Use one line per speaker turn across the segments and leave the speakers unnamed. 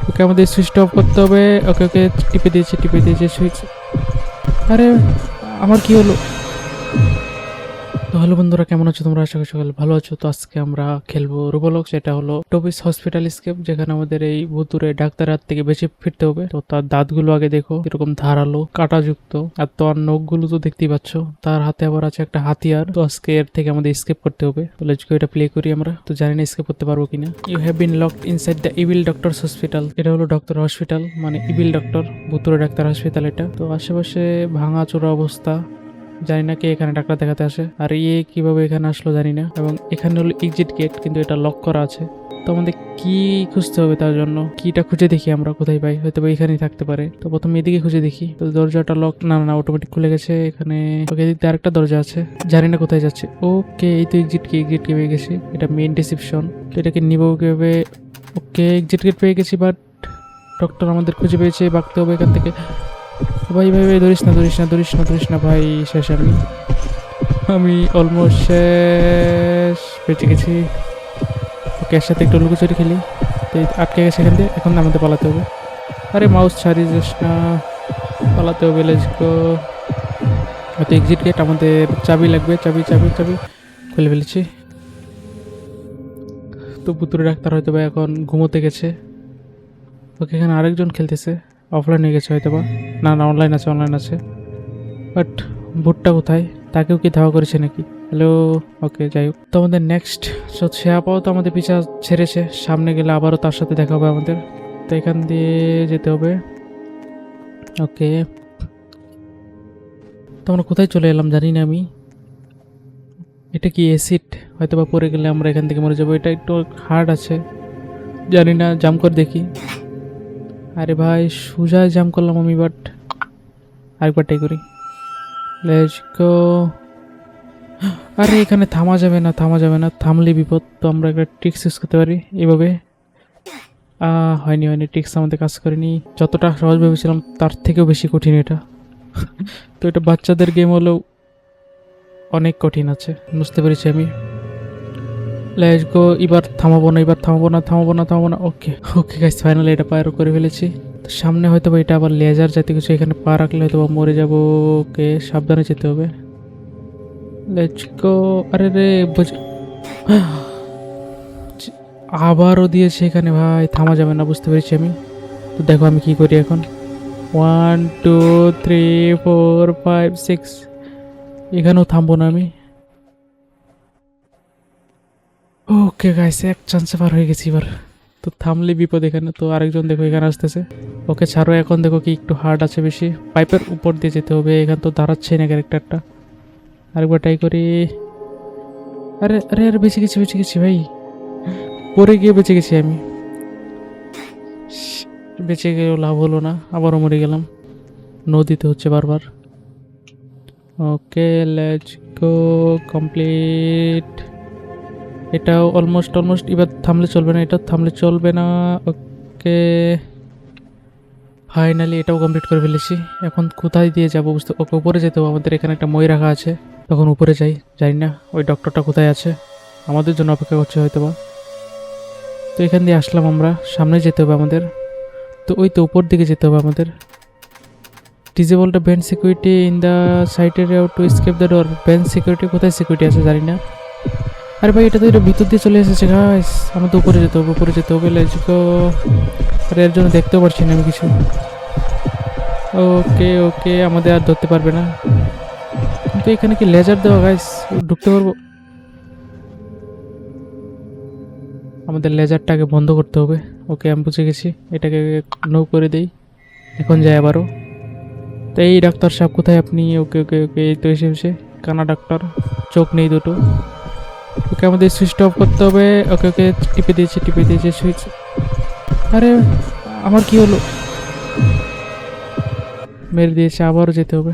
ওকে আমাদের switch off করতে হবে। ওকে ওকে টিপে দিয়েছে সুইচ। আরে আমার কি হলো? তো হ্যালো বন্ধুরা, কেমন আছো তোমরা? আশা করি সকালে ভালো আছো। তো আজকে আমরা খেলবো রোবলক্স। এটা হলো টবিস হসপিটাল স্কেপ, যেখানে আমাদের এই ভুতুরে ডাক্তার হাত থেকে বেঁচে ফিরতে হবে। তো তার দাঁতগুলো আগে দেখো, এরকম ধারালো কাঁটাযুক্ত, আর তো আর নখগুলো তো দেখতেই পাচ্ছ। তার হাতে আবার আছে একটা হাতিয়ার। তো আজকে এর থেকে আমাদের স্কেপ করতে হবে। তো লেটস গো, এটা প্লে করি আমরা। তো জানি না স্কেপ করতে পারবো কিনা। You have been locked inside the evil doctor's hospital. এটা হলো ডক্টর হসপিটাল, মানে ইভিল ডক্টর, ভুতুরে ডাক্তার হসপিটাল এটা। তো আশেপাশে ভাঙা চোরা অবস্থা, জানি না কে এখানে ডাক্তার দেখাতে আসে, আর কিভাবে এখানে আসলো জানি না। এবং এখানে হলো এক্সিট গেট, কিন্তু এটা লক করা আছে। তো আমাদের কি খুঁজতে হবে তার জন্য? কিটা খুঁজে দেখি আমরা কোথায় পাই, হয়তো এখানেই থাকতে পারে। তো প্রথমে এদিকে খুঁজে দেখি। তো দরজাটা লক, না না অটোমেটিক খুলে গেছে। এখানে ওকে, এদিকে আরেকটা দরজা আছে, জানি না কোথায় যাচ্ছে। ওকে, এই তো এক্সিট গেট পেয়ে গেছি। এটা মেইন রিসেপশন। তো এটাকে নিবো কিভাবে? ওকে, এক্সিট গেট পেয়ে গেছি, বাট ডক্টর আমাদের খুঁজে পেয়েছে। বাঁকতে হবে এখান থেকে। ভাই ভাই ভাই, ধরিস না ভাই। শেষ আমি অলমোস্ট শেষ, বেঁচে গেছি। ওকে, এর সাথে একটু লুকোচুরি খেলি। তো আটকে গেছে এখান দিয়ে, এখন আমাদের পালাতে হবে। আরে মাউস ছাড়িয়ে যাস না, পালাতে হবে। Let's go. হয়তো এক্সিট গেট, আমাদের চাবি লাগবে। চাবি খুলে ফেলেছি। তো ভুতুরে ডাক্তার হয়তো বা এখন ঘুমোতে গেছে। ওকে, এখানে আরেকজন খেলতেছে, অফলাইন হয়ে গেছে হয়তো বা। না না, অনলাইন আছে। বাট ভুট্টা কোথায়? তাকেও কি ধাওয়া করেছে নাকি? হ্যালো। ওকে, যাই হোক। তো আমাদের নেক্সট, সে আপাতত আমাদের পিছা ছেড়েছে। সামনে গেলে আবারও তার সাথে দেখা হবে আমাদের। তো এখান দিয়ে যেতে হবে। ওকে, তো আমরা কোথায় চলে এলাম জানি না আমি। এটা কি অ্যাসিড? হয়তো বা পড়ে গেলে আমরা এখান থেকে মরে যাবো। এটা একটু হার্ড আছে, জানি না। জাম করে দেখি। আরে ভাই, সোজা জাম করলাম আমি, বাট আরেকবার ট্রাই করি। Let's go. আরে এখানে থামা যাবে না, থামলে বিপদ। তো আমরা একটা ট্রিক্স ইউজ করতে পারি এভাবে। হয়নি, ট্রিক্স আমাদের কাজ করেনি। যতটা সহজ ভেবেছিলাম তার থেকেও বেশি কঠিন এটা। তো এটা বাচ্চাদের গেম হলেও অনেক কঠিন আছে, বুঝতে পেরেছি আমি। Let's go. এবার থামাবো না। ওকে ওকে গাইস, ফাইনালি এটা পার করে ফেলেছি। তো সামনে হয়তো বা এটা আবার লেজার জাতীয় কিছু, এখানে পা রাখলে হয়তো বা মরে যাবো। ওকে, সাবধানে যেতে হবে। Let's go. আরে রে, আবারও দিয়েছে এখানে। ভাই থামা যাবে না, বুঝতে পেরেছি আমি। তো দেখো আমি কি করি এখন। 1 2 3 4 5 6, এখানেও থামবো না আমি। ওকে গাইস, এক চান্সে পার হয়ে গেছি এবার। তো থামলে বিপদ এখানে। তো আরেকজন দেখো এখানে আসতেছে। ওকে ছাড়ো, এখন দেখো কি একটু হার্ড আছে বেশি। পাইপের উপর দিয়ে যেতে হবে। এখানে তো দাঁড়াচ্ছে না ক্যারেক্টারটা। আরেকবার ট্রাই করি। আরে আরে আরে, বেঁচে গেছি ভাই। পরে গিয়ে বেঁচে গেছি আমি। বেঁচে গিয়েও লাভ হলো না, আবারও মরে গেলাম। নদীতে হচ্ছে বারবার। ওকে, লেটস গো। কমপ্লিট। এটাও অলমোস্ট। এবার থামলে চলবে না, এটা থামলে চলবে না। ওকে, ফাইনালি এটাও কমপ্লিট করে ফেলেছি। এখন কোথায় দিয়ে যাবো বুঝতে? ওকে, উপরে যেতে হবে আমাদের। এখানে একটা মই রাখা আছে, তখন উপরে যাই। জানি না ওই ডক্টরটা কোথায় আছে, আমাদের জন্য অপেক্ষা করছে হয়তো বা। তো এখান দিয়ে আসলাম আমরা, সামনে যেতে হবে আমাদের। তো ওই তো উপর দিকে যেতে হবে আমাদের। Disable the bench security in the side area to escape the door. Bench security কোথায় সিকিউরিটি আছে জানি না। আরে ভাই, এটা তো এটা ভিতর দিয়ে চলে এসেছে গাইস। আমাদের উপরে যেতে হবে। Let's go. আরে এর জন্য দেখতেও পারছি না আমি কিছু। ওকে, আমাদের আর ধরতে পারবে না। কিন্তু এখানে কি লেজার দেওয়া গাইস? ঢুকতে পারবো? আমাদের লেজারটাকে বন্ধ করতে হবে। ওকে, আমি বুঝে গেছি। এটাকে নো করে দেই। এখন যাই আবারও। তো এই ডাক্তার সাহেব কোথায় আপনি? ওকে, এই তো এসে কানা ডাক্তার, চোখ নেই দুটো। ওকে, আমাদের সুইচ অফ করতে হবে। ওকে, টিপে দিয়েছে সুইচ। আরে আমার কি হলো? মেরে দিয়েছে, আবারও যেতে হবে।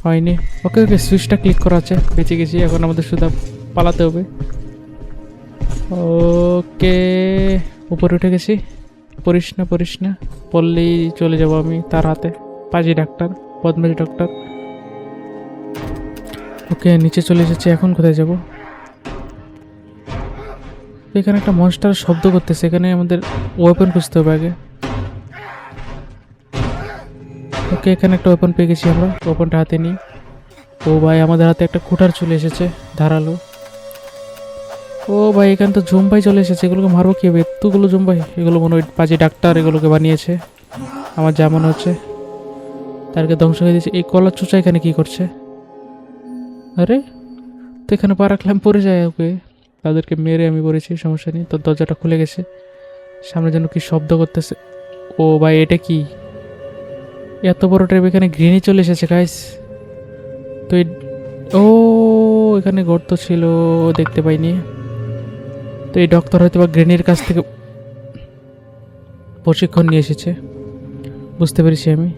হয়নি। ওকে, সুইচটা ক্লিক করা আছে, বেঁচে গেছি। এখন আমাদের শুধু পালাতে হবে। ওকে, উপরে উঠে গেছি। পড়িস না, পড়লেই চলে যাব আমি তার হাতে। পাজি ডাক্তার, বদমাশ ডাক্তার। ওকে, নিচে চলে এসেছি। এখন কোথায় যাব? তো এখানে একটা মনস্টার শব্দ করতেছে, এখানে আমাদের ওয়েপন খুঁজতে হবে আগে। ওকে, এখানে একটা ওয়েপন পেয়ে গেছি আমরা, ওয়েপনটা হাতে নিই। ও ভাই, আমাদের হাতে একটা কুঠার চলে এসেছে ধারালো। ও ভাই, এখানে তো জুম্বাই চলে এসেছে, এগুলোকে মারবো কীভাবে? এতগুলো জুম্বাই, এগুলো মনে হয় পাজি ডাক্তার এগুলোকে বানিয়েছে আমার যা মনে হচ্ছে। তাদেরকে ধ্বংস হয়ে দিয়েছে। এই কলার চুচা এখানে কি করছে? আরে, তো এখানে পা রাখলাম পড়ে যায়। ওকে, তাদেরকে মেরে আমি পড়েছি, সমস্যা নেই। তো দরজাটা খুলে গেছে, সামনে যেন কি শব্দ করতেছে। ও ভাই, এটা কি? এত বড় ট্রেপ, এখানে গ্রিনই চলে এসেছে গাইস। তো ও, এখানে গর্ত ছিল, দেখতে পাইনি। তো এই ডক্টর হয়তো বা গ্রেনির কাছ থেকে প্রশিক্ষণ নিয়ে এসেছে, বুঝতে পেরেছি আমি।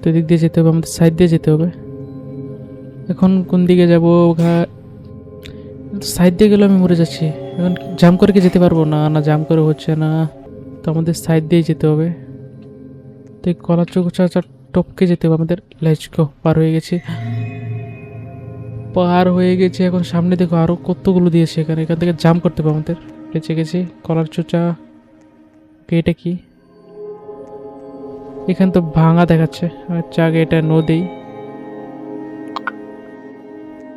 তো এদিক দিয়ে যেতে হবে, আমাদের সাইড দিয়ে যেতে হবে। এখন কোন দিকে যাবো? সাইড দিয়ে গেলে আমি মরে যাচ্ছি। এখন জাম করে কি যেতে পারবো? না না, জাম করে হচ্ছে না। তো আমাদের সাইড দিয়ে যেতে হবে। তো এই কলার চৌচা টপকে যেতে হবে আমাদের। লেটস গো, পার হয়ে গেছি, পার হয়ে গেছি। এখন সামনে দেখো আরো কতগুলো দিয়েছে এখানে, এখান থেকে জাম করতে হবে আমাদের। বেঁচে গেছি। কলার চোচা, এটা কি? এখানে তো ভাঙা দেখাচ্ছে। আচ্ছা, আগে এটা নদী।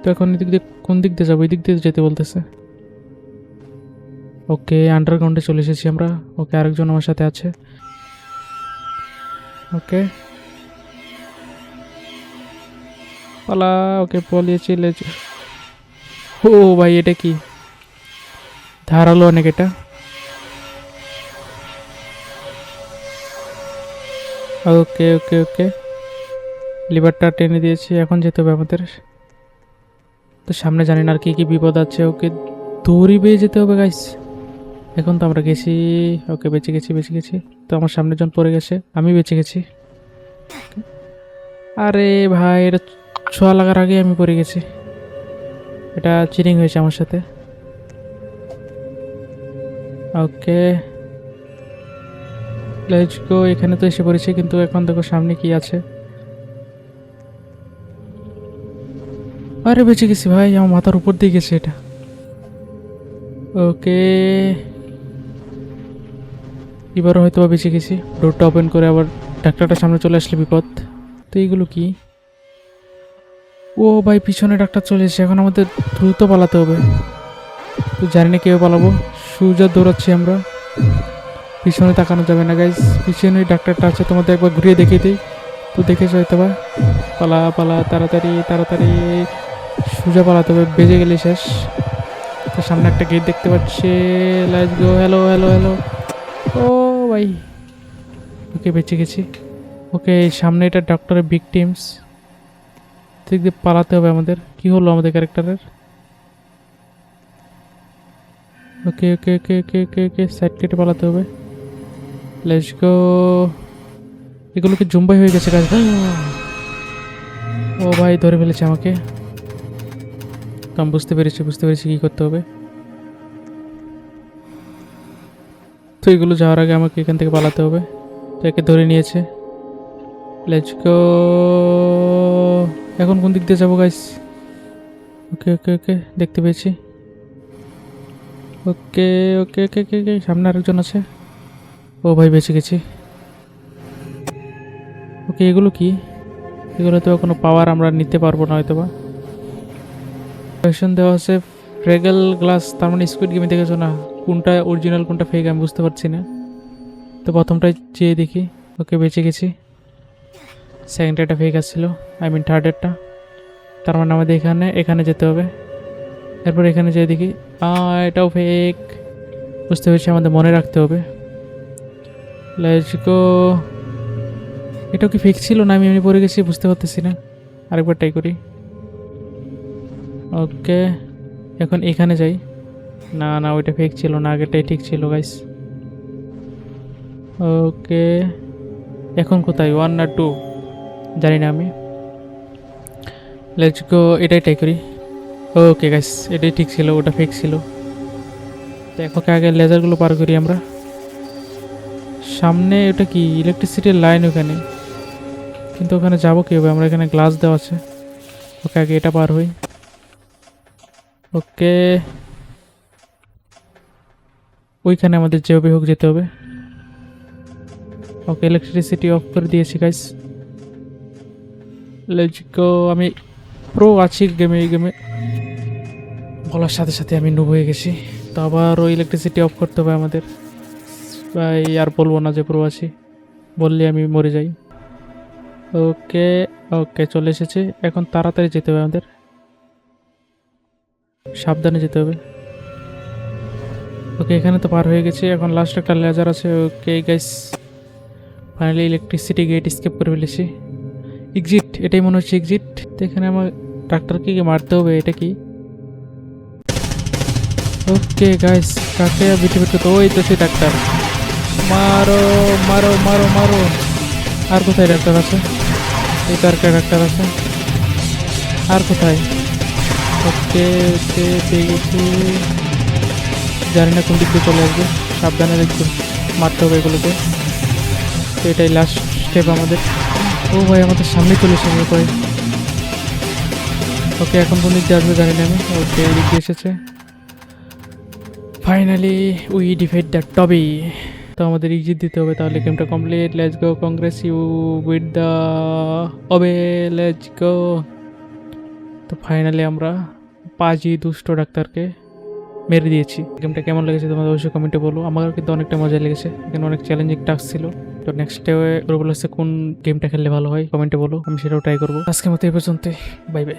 তো এখন এদিক দিয়ে কোন দিক দিয়ে যাবো? এই দিক দিয়ে যেতে বলতেছে। ওকে, আন্ডারগ্রাউন্ডে চলে এসেছি আমরা। ওকে, আরেকজন আমার সাথে আছে। ওকে, পালা। ওকে, পলিয়েছি। ও ভাই, এটা কি? ধারালো অনেক এটা। ওকে ওকে ওকে, লিভারটা টেনে দিয়েছি। এখন যেতে হবে আমাদের। তো সামনে জানি না আর কি কি বিপদ আছে। ওকে, দড়ি বেয়ে যেতে হবে গাইস। এখন তো আমরা গেছি। ওকে, বেঁচে গেছি, বেঁচে গেছি। তো আমার সামনে জন পড়ে গেছে, আমি বেঁচে গেছি। আরে ভাই, এটা ছোঁয়া লাগার আগে আমি পড়ে গেছি। এটা চিটিং হয়েছে আমার সাথে। ওকে, লেটস গো। এখানে তো এসে পড়েছি, কিন্তু এখন দেখো সামনে কি আছে। আরে, বেঁচে গেছি ভাই, আমার মাথার উপর দিয়ে গেছে এটা। ওকে, এবারও হয়তো বেঁচে গেছি। ডোরটা ওপেন করে আবার ডাক্তারটার সামনে চলে আসলে বিপদ। তো এইগুলো কি? ও ভাই, পিছনে ডাক্তার চলে এসেছে, এখন আমাদের দ্রুত পালাতে হবে। তো জানি না কেউ পালাবো, সোজা দৌড়াচ্ছি আমরা। পিছনে তাকানো যাবে না গাইজ, পিছনে ডাক্তারটা আছে, তোমাদের একবার ঘুরিয়ে দেখিয়ে দিই। তো দেখেছো হয়তো বা। পালা পালা, তাড়াতাড়ি তাড়াতাড়ি, সোজা পালাতে হবে, বেজে গেলে শেষ। তো সামনে একটা গেট দেখতে পাচ্ছি। Let's go. Hello hello hello. ও ভাই, ওকে, বেঁচে গেছি। ওকে, সামনে এটা ডক্টরের ভিকটিমস, ঠিক দিয়ে পালাতে হবে আমাদের। কি হলো আমাদের ক্যারেক্টারের? ওকে ওকে ওকে ওকে ওকে ওকে, সাইড কেটে পালাতে হবে। Let's go. এগুলো কি জুম্বাই হয়ে গেছে গাছ? ও ভাই, ধরে ফেলেছে আমাকে। তো আমি বুঝতে পেরেছি কি করতে হবে। তো এগুলো যাওয়ার আগে আমাকে এখান থেকে পালাতে হবে। তো একে ধরে নিয়েছে। Let's go. এখন কোন দিক দিয়ে যাবো গাইস? ওকে ওকে ওকে, দেখতে পেয়েছি। ওকে ওকে ওকে ওকে ওকে, সামনে আরেকজন আছে। ও ভাই, বেঁচে গেছি। ওকে, এগুলো কি? এগুলো তো কোনো পাওয়ার আমরা নিতে পারবো না হয়তো বা। কোয়েশন দেওয়া আছে ফ্রেগেল গ্লাস, তার মানে স্কুইড গেমে দেখেছো না, কোনটা অরিজিনাল কোনটা ফেক আমি বুঝতে পারছি না। তো প্রথমটাই চেয়ে দেখি। ওকে, বেঁচে গেছি। সেকেন্ডটা ফেক আসছিল, আই মিন থার্ডেরটা। তার মানে আমাদের এখানে এখানে যেতে হবে। এরপর এখানে যেয়ে দেখি, এটাও ফেক। বুঝতে পেরেছি, আমাদের মনে রাখতে হবে। Let's go. এটাও কি ফেক ছিল না আমি এমনি পড়ে গেছি? বুঝতে পারতেছি না। আরেকবার ট্রাই করি। ওকে, এখন এখানে যাই। না না, ওইটা ফেক ছিল না, আগেরটাই ঠিক ছিল গাইস। ওকে, এখন কোথায়, 1 না 2 জানি না আমি। লেটস গো, এটাই ট্রাই করি। ওকে গাইস, এটাই ঠিক ছিল, ওটা ফেক ছিল। দেখো, আগে লেজারগুলো পার করি আমরা। সামনে ওটা কি? ইলেকট্রিসিটির লাইন ওখানে, কিন্তু ওখানে যাবো কীভাবে? আমরা এখানে গ্লাস দেওয়া আছে। ওকে, আগে এটা পার হই। ওকে, ওইখানে আমাদের যেভাবে হোক যেতে হবে। ওকে, ইলেকট্রিসিটি অফ করে দিয়েছি গাইস। Let's go. আমি প্রো আছি গেমে, এই গেমে বলার সাথে সাথে আমি নুব হয়ে গেছি। তো আবার ওই ইলেকট্রিসিটি অফ করতে হবে আমাদের। ভাই আর বলবো না যে প্রো আছি, বললে আমি মরে যাই। ওকে ওকে, চলে এসেছে। এখন তাড়াতাড়ি যেতে হবে আমাদের, সাবধানে যেতে হবে। ওকে, এখানে তো পার হয়ে গেছে। এখন লাস্ট একটা লেজার আছে। Okay guys, finally electricity gate escape করে ফেলেছি। এক্সিট, এটাই মনে হচ্ছে এক্সিট। তো এখানে আমার ট্রাক্টরকে মারতে হবে, এটা কি? ওকে গাইস, কাকে বিটে বিটে তো ওই তো সেই ডাক্তার। মারো মারো মারো মারো। আর কোথায় ডাক্তার আছে? এই তো আরেকটা ডাক্তার আছে। আর কোথায়? ওকে ওকে, পেয়ে গেছি। জানি না কোন দিক দিয়ে চলে আসবে, সাবধানে দেখবেন, মারতে হবে এগুলোকে। তো এটাই লাস্ট স্টেপ আমাদের। ও ভাই, আমাদের সামনে চলে এসেছে ভাই। ওকে, এখন কোন দিক দিয়ে আসবে জানি না আমি। ওকে, এই দিক দিয়ে এসেছে। ফাইনালি উই ডিফাইট দ্য টবি। তো আমাদের ইজিট দিতে হবে, তাহলে গেমটা complete. Let's go, congress you with the obey, let's go. তো ফাইনালি আমরা পাজি দুষ্ট ডাক্তারকে মেরে দিয়েছি। গেমটা কেমন লেগেছে তোমাদের অবশ্যই কমেন্টে বলো। আমার কিন্তু অনেকটা মজা লেগেছে, এখানে অনেক চ্যালেঞ্জিং টাস্ক ছিল। তো নেক্সট ডে ওর বলেছে কোন গেমটা খেললে ভালো হয়, কমেন্টে বলো, আমি সেটাও ট্রাই করবো। আজকের মতো এই পর্যন্তই, বাই বাই।